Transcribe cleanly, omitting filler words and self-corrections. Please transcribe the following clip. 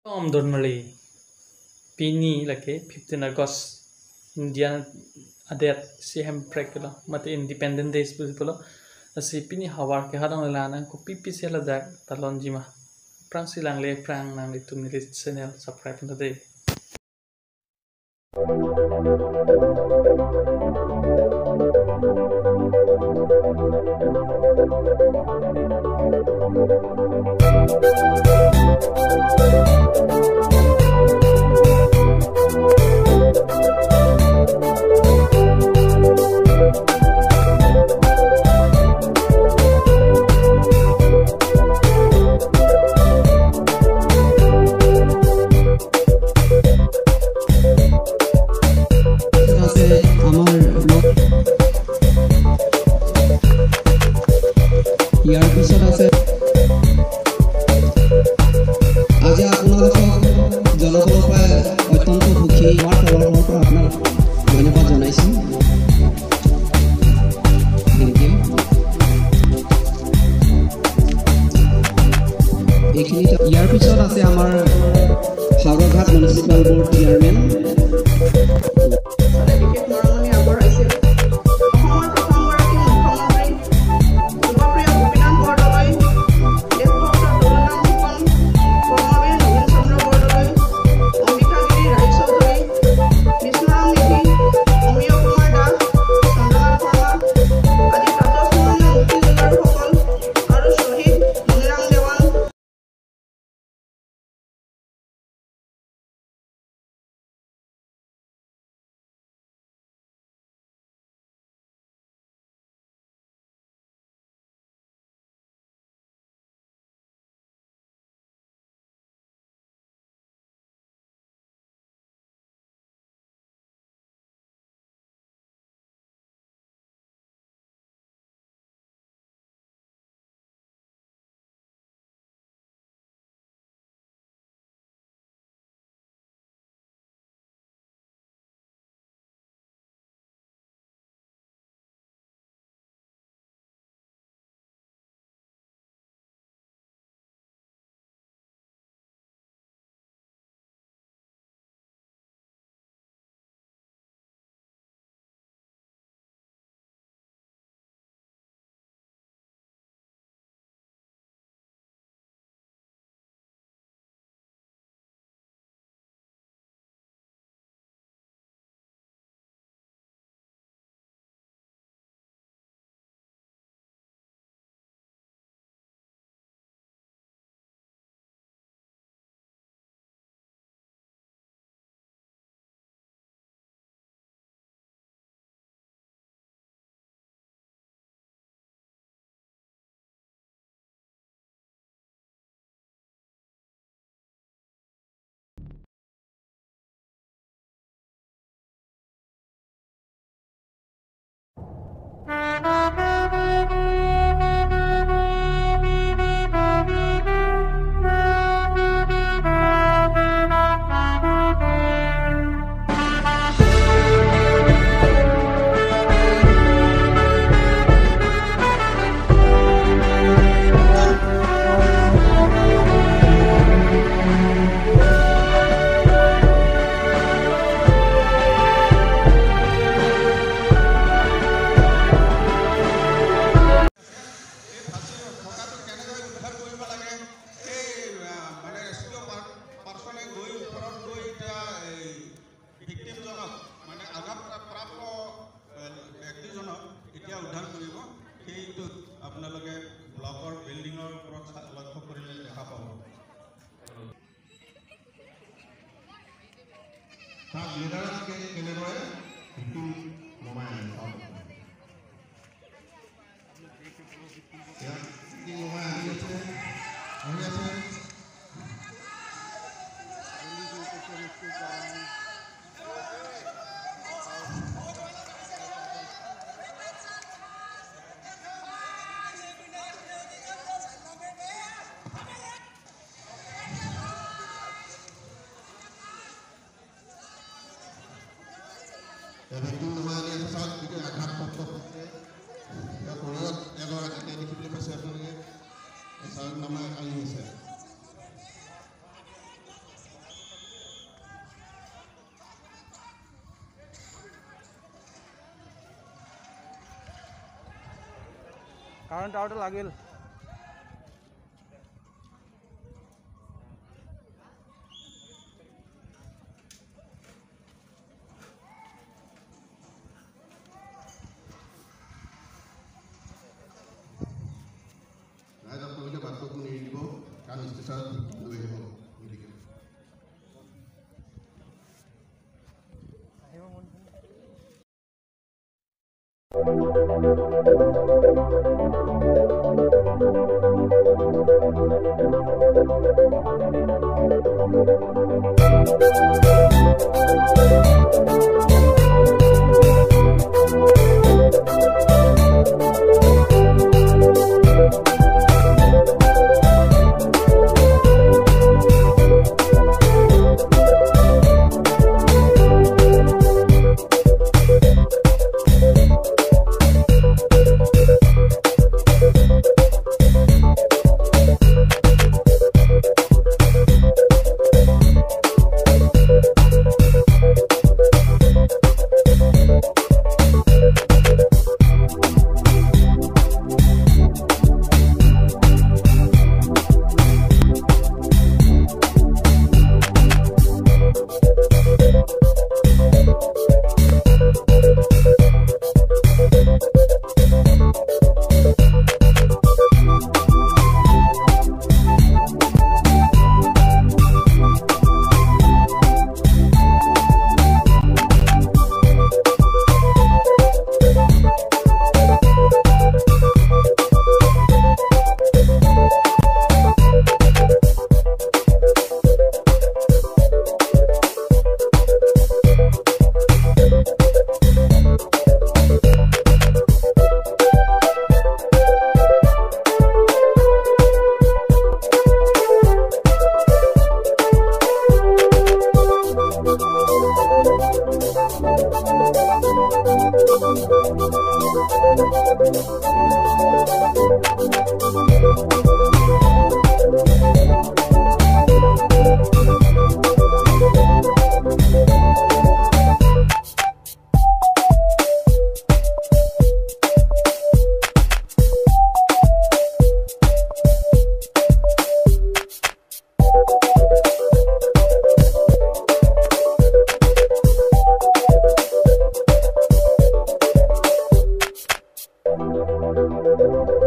Om Donmali Pini lake 15 August Indian adet si hempreklo mate Independent Days polo asi pini hawar ke hadang lana ko pipi sela dak talon jima prang silang le prang nang itu miris channel subscribe today. ইয়াৰ পিছত আছে আজি আপোনালোকক জনাবলৈ পাই অত্যন্ত সুখী আমাৰ তৰফৰ পৰা আপোনাক ধন্যবাদ জনাইছোঁ। ইয়াৰ পিছত আছে আমাৰ সাগৰঘাট মিউনিচিপাল বৰ্ড চেয়াৰমেন আপোনালোকে ব্লকৰ বিল্ডিঙৰ ওপৰত লক্ষ্য কৰিলে দেখা পাব। তাত লিডাৰকে কেনেদৰে ভেটি নমাই আনে নমাই আনি আছে Dan itu namanya pesawat juga current আউটে লাগিল ৰাইজ আপোনালোকে বাটটো এৰি দিব কাৰণ ষ্টেচনত লৈ আহিব মেডিকেল Thank you.